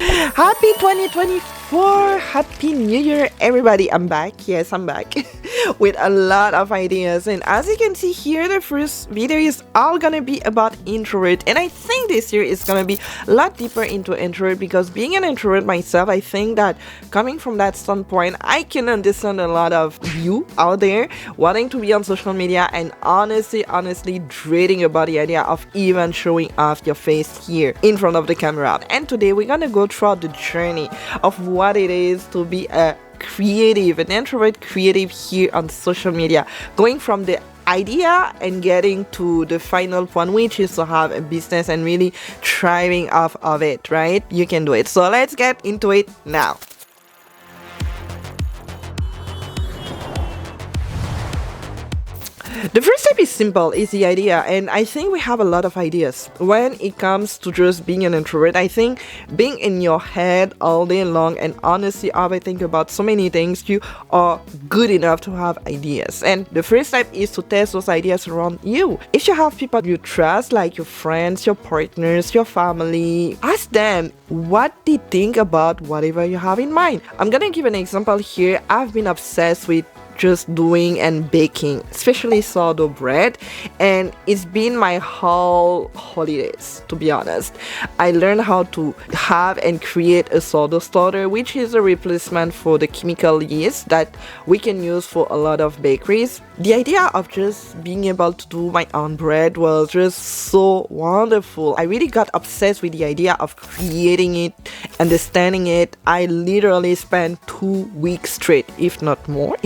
Happy 2024! Happy New Year, everybody! I'm back. Yes, I'm back with a lot of ideas. And as you can see here, the first video is all gonna be about introvert. And I think this year is gonna be a lot deeper into introvert because being an introvert myself, I think that coming from that standpoint, I can understand a lot of you out there wanting to be on social media and honestly dreading about the idea of even showing off your face here in front of the camera. And today we're gonna go throughout the journey of what it is to be an introvert creative here on social media, going from the idea and getting to the final point, which is to have a business and really thriving off of it, right? You can do it. So let's get into it now. The first step is simple, is the idea, and I think we have a lot of ideas. When it comes to just being an introvert, I think being in your head all day long and honestly overthink about so many things, you are good enough to have ideas. And the first step is to test those ideas around you. If you have people you trust, like your friends, your partners, your family, ask them what they think about whatever you have in mind. I'm gonna give an example here. I've been obsessed with just doing and baking, especially sourdough bread, and it's been my whole holidays, to be honest. I learned how to have and create a sourdough starter, which is a replacement for the chemical yeast that we can use for a lot of bakeries. The idea of just being able to do my own bread was just so wonderful. I really got obsessed with the idea of creating it, understanding it. I literally spent 2 weeks straight, if not more,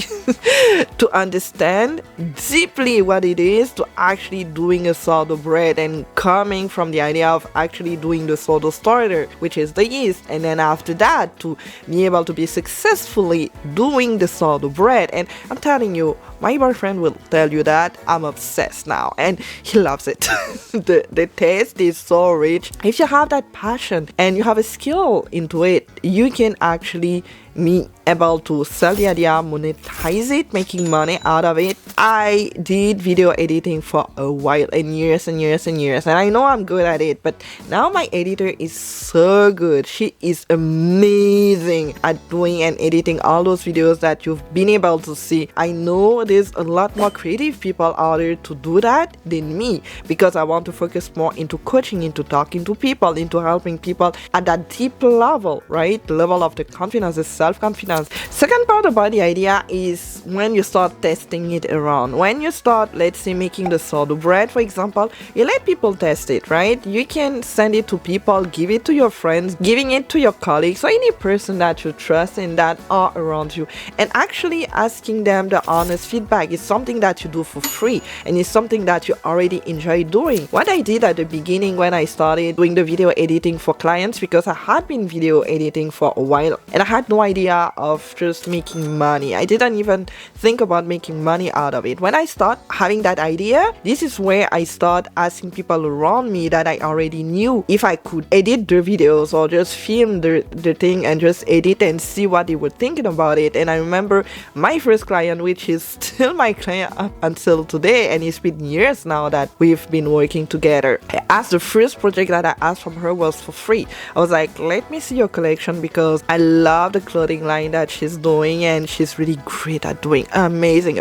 to understand deeply what it is to actually doing a sourdough bread, and coming from the idea of actually doing the sourdough starter, which is the yeast, and then after that to be able to be successfully doing the sourdough bread. And I'm telling you, my boyfriend will tell you that I'm obsessed now and he loves it. The taste is so rich. If you have that passion and you have a skill into it, you can actually be able to sell the idea, monetize it, making money out of it. I did video editing for a while, and years, and I know I'm good at it, but now my editor is so good. She is amazing at doing and editing all those videos that you've been able to see. I know there's a lot more creative people out there to do that than me, because I want to focus more into coaching, into talking to people, into helping people at that deep level, right? The level of the confidence, the self-confidence. Second part about the idea is when you start testing it around. When you start, let's say, making the sourdough bread, for example, you let people test it, right? You can send it to people, give it to your friends, giving it to your colleagues, or any person that you trust and that are around you, and actually asking them the honest feedback is something that you do for free, and it's something that you already enjoy doing. What I did at the beginning when I started doing the video editing for clients, because I had been video editing for a while and I had no idea of just making money. I didn't even think about making money out of it. When I start having that idea, this is where I start asking people around me that I already knew if I could edit their videos or just film the thing and just edit and see what they were thinking about it. And I remember my first client, which is still my client up until today, and it's been years now that we've been working together. I asked, the first project that I asked from her was for free. I was like, let me see your collection, because I love the clothing line that she's doing, and she's really great at doing amazing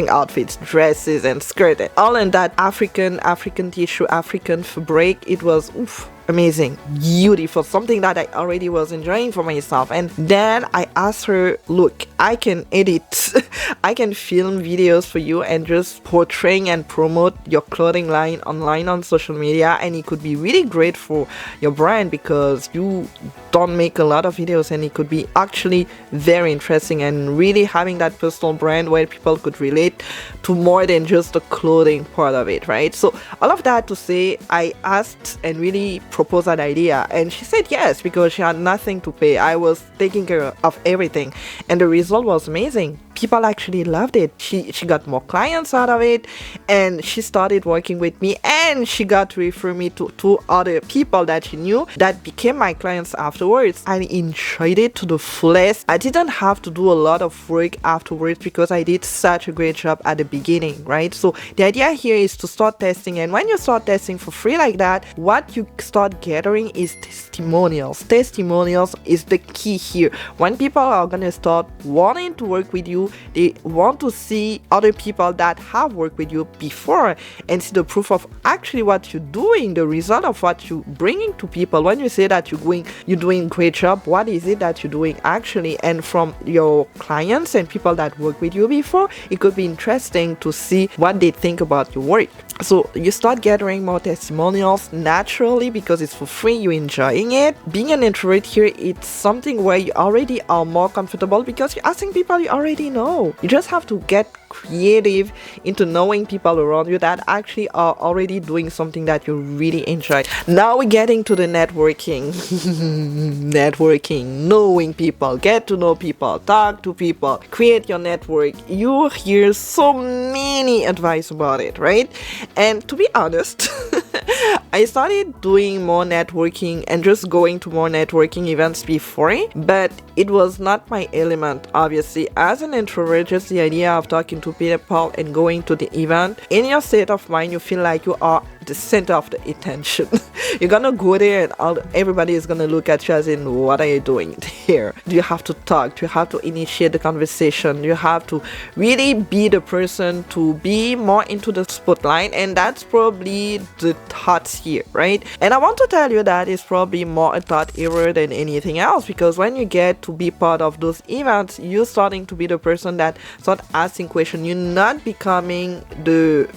outfits, dresses and skirts, all in that African tissue, African fabric. It was amazing, beautiful, something that I already was enjoying for myself. And then I asked her, look, I can edit I can film videos for you and just portraying and promote your clothing line online on social media, and it could be really great for your brand because you don't make a lot of videos, and it could be actually very interesting and really having that personal brand where people could relate to more than just the clothing part of it, right? So all of that to say, I asked and really proposed that idea, and she said yes, because she had nothing to pay. I was taking care of everything, and the result was amazing. People actually loved it. She got more clients out of it, and she started working with me, and she got to refer me to two other people that she knew that became my clients afterwards. I enjoyed it to the fullest. I didn't have to do a lot of work afterwards because I did such a great job at the beginning, right? So the idea here is to start testing, and when you start testing for free like that, what you start gathering is testimonials. Testimonials is the key here. When people are gonna start wanting to work with you, they want to see other people that have worked with you before and see the proof of actually what you're doing, the result of what you're bringing to people. When you say that you're doing great job, what is it that you're doing actually? And from your clients and people that work with you before, it could be interesting to see what they think about your work. So you start gathering more testimonials naturally because it's for free, you're enjoying it. Being an introvert here, it's something where you already are more comfortable because you're asking people you already know. You just have to get creative into knowing people around you that actually are already doing something that you really enjoy. Now we're getting to the networking. Networking, knowing people, get to know people, talk to people, create your network. You hear so many advice about it, right? And to be honest, I started doing more networking and just going to more networking events before, but it was not my element. Obviously, as an introvert, just the idea of talking to people and going to the event, in your state of mind, you feel like you are the center of the attention. You're gonna go there and everybody is gonna look at you as in, what are you doing here? Do you have to talk? Do you have to initiate the conversation? You have to really be the person to be more into the spotlight, and that's probably the thoughts here, right? And I want to tell you that it's probably more a thought error than anything else, because when you get to be part of those events, you're starting to be the person that start asking questions. You're not becoming the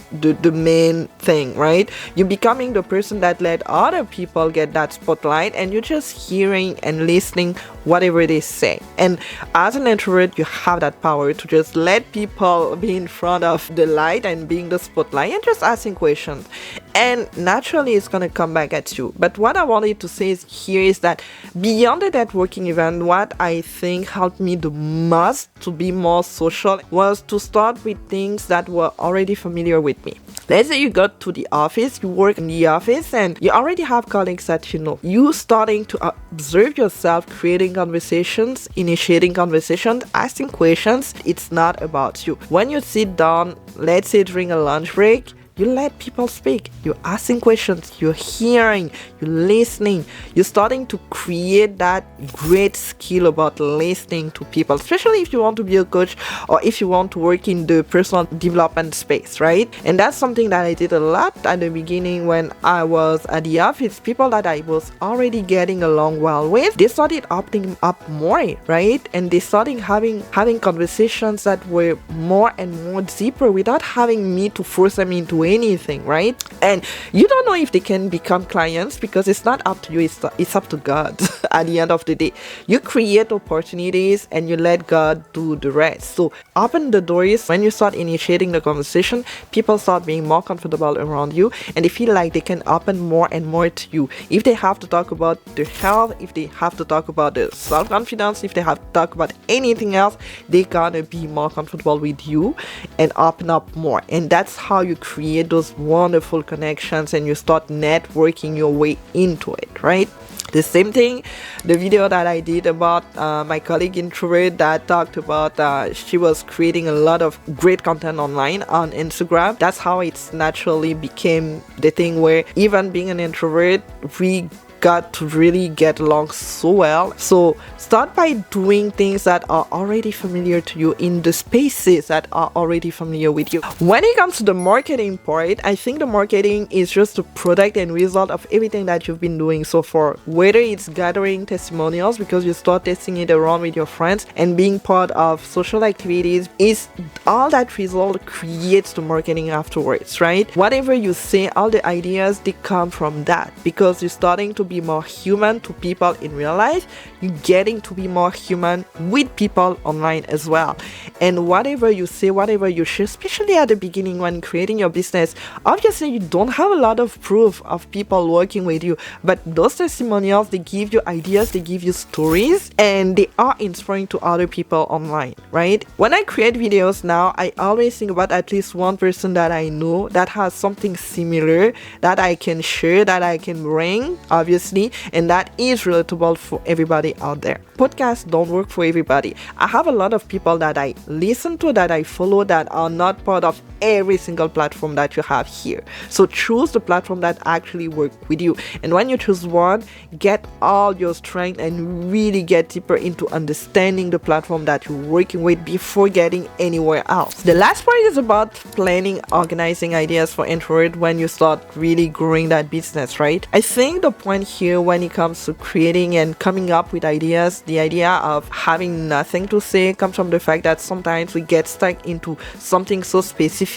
main thing, right? You're becoming the person that let other people get that spotlight, and you're just hearing and listening whatever they say. And as an introvert, you have that power to just let people be in front of the light and being the spotlight and just asking questions, and naturally it's gonna come back at you. But what I wanted to say here is that beyond the networking event, what I think helped me the most to be more social was to start with things that were already familiar with me. Let's say you got to the office, you work in the office, and you already have colleagues that you know. You starting to observe yourself creating conversations, initiating conversations, asking questions. It's not about you. When you sit down, let's say during a lunch break, you let people speak. You're asking questions, you're hearing, you're listening. You're starting to create that great skill about listening to people, especially if you want to be a coach or if you want to work in the personal development space, right? And that's something that I did a lot at the beginning when I was at the office. People that I was already getting along well with, they started opting up more, right? And they started having conversations that were more and more deeper without having me to force them into anything, right? And you don't know if they can become clients because it's not up to you, it's up to God. At the end of the day, you create opportunities and you let God do the rest. So open the doors. When you start initiating the conversation, people start being more comfortable around you, and they feel like they can open more and more to you. If they have to talk about their health, if they have to talk about their self-confidence, if they have to talk about anything else, they're gonna be more comfortable with you and open up more. And that's how you create those wonderful connections and you start networking your way into it, right? The same thing, the video that I did about my colleague introvert that talked about she was creating a lot of great content online on Instagram. That's how it's naturally became the thing where even being an introvert, we got to really get along so well. So start by doing things that are already familiar to you in the spaces that are already familiar with you. When it comes to the marketing part, I think the marketing is just a product and result of everything that you've been doing so far. Whether it's gathering testimonials because you start testing it around with your friends and being part of social activities, is all that result creates the marketing afterwards, right? Whatever you say, all the ideas, they come from that because you're starting to be more human to people in real life, you're getting to be more human with people online as well. And whatever you say, whatever you share, especially at the beginning when creating your business, obviously you don't have a lot of proof of people working with you, but those testimonials, they give you ideas, they give you stories, and they are inspiring to other people online, right? When I create videos now, I always think about at least one person that I know that has something similar that I can share, that I can bring, obviously, and that is relatable for everybody out there. Podcasts don't work for everybody. I have a lot of people that I listen to, that I follow, that are not part of every single platform that you have here. So choose the platform that actually work with you. And when you choose one, get all your strength and really get deeper into understanding the platform that you're working with before getting anywhere else. The last part is about planning, organizing ideas for Introvert when you start really growing that business, right? I think the point here when it comes to creating and coming up with ideas, the idea of having nothing to say comes from the fact that sometimes we get stuck into something so specific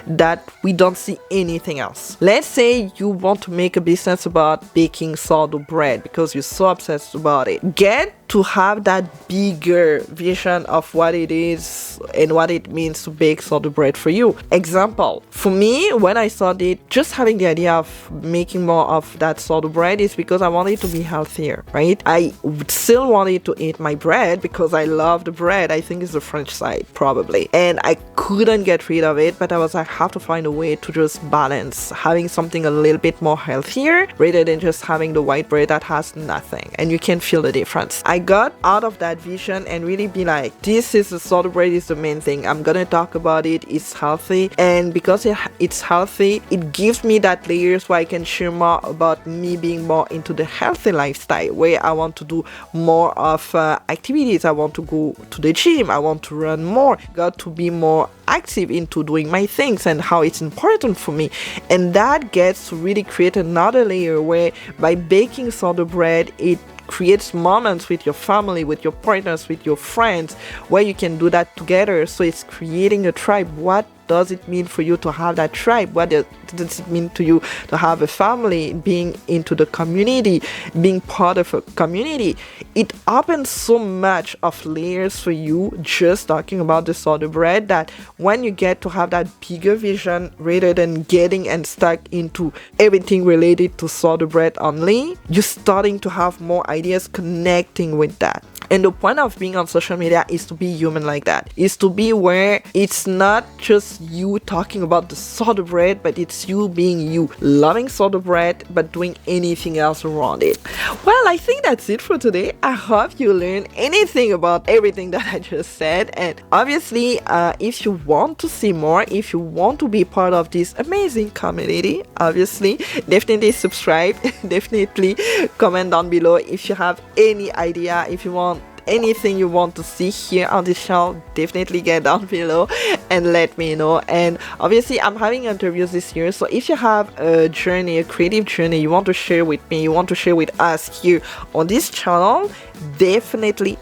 that we don't see anything else. Let's say you want to make a business about baking sourdough bread because you're so obsessed about it. Get to have that bigger vision of what it is and what it means to bake sourdough bread for you. Example, for me, when I started just having the idea of making more of that sourdough bread is because I wanted to be healthier, right? I still wanted to eat my bread because I love the bread. I think it's the French side, probably. And I couldn't get rid of it, but I was like, I have to find a way to just balance having something a little bit more healthier rather than just having the white bread that has nothing. And you can feel the difference. I got out of that vision and really be like, this is the sourdough bread is the main thing. I'm gonna talk about it. It's healthy, and because it's healthy, it gives me that layers where I can share more about me being more into the healthy lifestyle, where I want to do more of activities. I want to go to the gym. I want to run more. Got to be more active into doing my things and how it's important for me. And that gets to really create another layer where by baking sourdough bread, it creates moments with your family, with your partners, with your friends, where you can do that together. So it's creating a tribe. What does it mean for you to have that tribe? What does it mean to you to have a family, being into the community, being part of a community? It opens so much of layers for you just talking about the sourdough bread, that when you get to have that bigger vision rather than getting and stuck into everything related to sourdough bread only, you're starting to have more ideas connecting with that. And the point of being on social media is to be human like that. Is to be where it's not just you talking about the sourdough bread, but it's you being you, loving sourdough bread, but doing anything else around it. Well, I think that's it for today. I hope you learned anything about everything that I just said. And obviously, if you want to see more, if you want to be part of this amazing community, obviously, definitely subscribe. Definitely comment down below if you have any idea, if you want anything you want to see here on this channel. Definitely get down below and let me know. And obviously I'm having interviews this year, so if you have a journey, a creative journey you want to share with me, you want to share with us here on this channel, definitely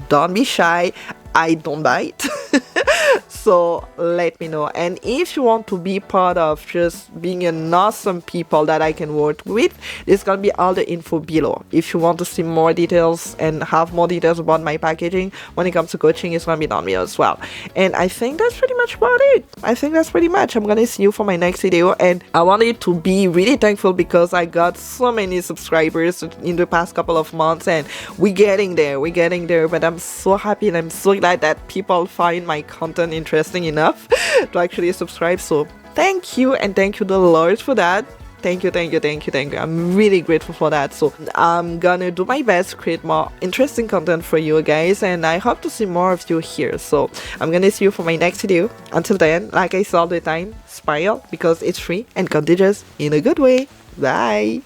don't be shy. I don't bite. So let me know. And if you want to be part of just being an awesome people that I can work with, there's gonna be all the info below. If you want to see more details and have more details about my packaging when it comes to coaching, it's gonna be down below as well. And I think that's pretty much about it. I'm gonna see you for my next video. And I wanted to be really thankful because I got so many subscribers in the past couple of months, and we're getting there. But I'm so happy and I'm so glad that people find my content interesting enough to actually subscribe. So thank you, and thank you the Lord for that. Thank you. I'm really grateful for that. So I'm gonna do my best to create more interesting content for you guys, and I hope to see more of you here. So I'm gonna see you for my next video. Until then, like I say all the time, smile because it's free and contagious in a good way. Bye.